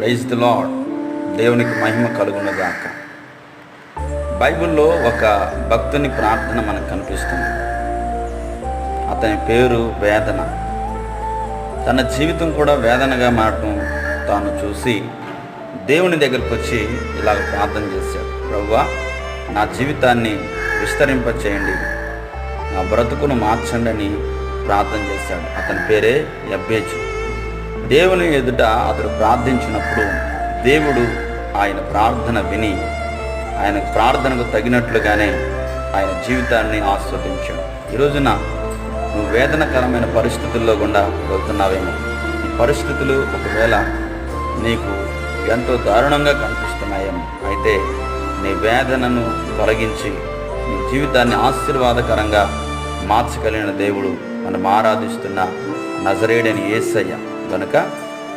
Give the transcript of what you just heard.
Praise the lord. దేవునికి మహిమ కలుగునగాక. బైబిల్లో ఒక భక్తుని ప్రార్థన మనకు కనిపిస్తుంది. అతని పేరు వేదన. తన జీవితం కూడా వేదనగా మారటం తాను చూసి దేవుని దగ్గరకు వచ్చి ఇలాగ ప్రార్థన చేశాడు. ప్రభువా, నా జీవితాన్ని విస్తరింపచేయండి, నా బ్రతుకును మార్చండి అని ప్రార్థన చేశాడు. అతని పేరే యబ్బేజు. దేవుని ఎదుట అతడు ప్రార్థించినప్పుడు దేవుడు ఆయన ప్రార్థన విని ఆయన ప్రార్థనకు తగినట్లుగానే ఆయన జీవితాన్ని ఆస్వాదించాడు. ఈ రోజున నువ్వు వేదనకరమైన పరిస్థితుల్లో గుండా వెళ్తున్నావేమో. ఈ పరిస్థితులు ఒకవేళ నీకు ఎంతో దారుణంగా కనిపిస్తున్నాయేమో. అయితే నీ వేదనను తొలగించి నీ జీవితాన్ని ఆశీర్వాదకరంగా మార్చగలిగిన దేవుడు మనం ఆరాధిస్తున్న నజరేయుడైన యేసయ్య. కనుక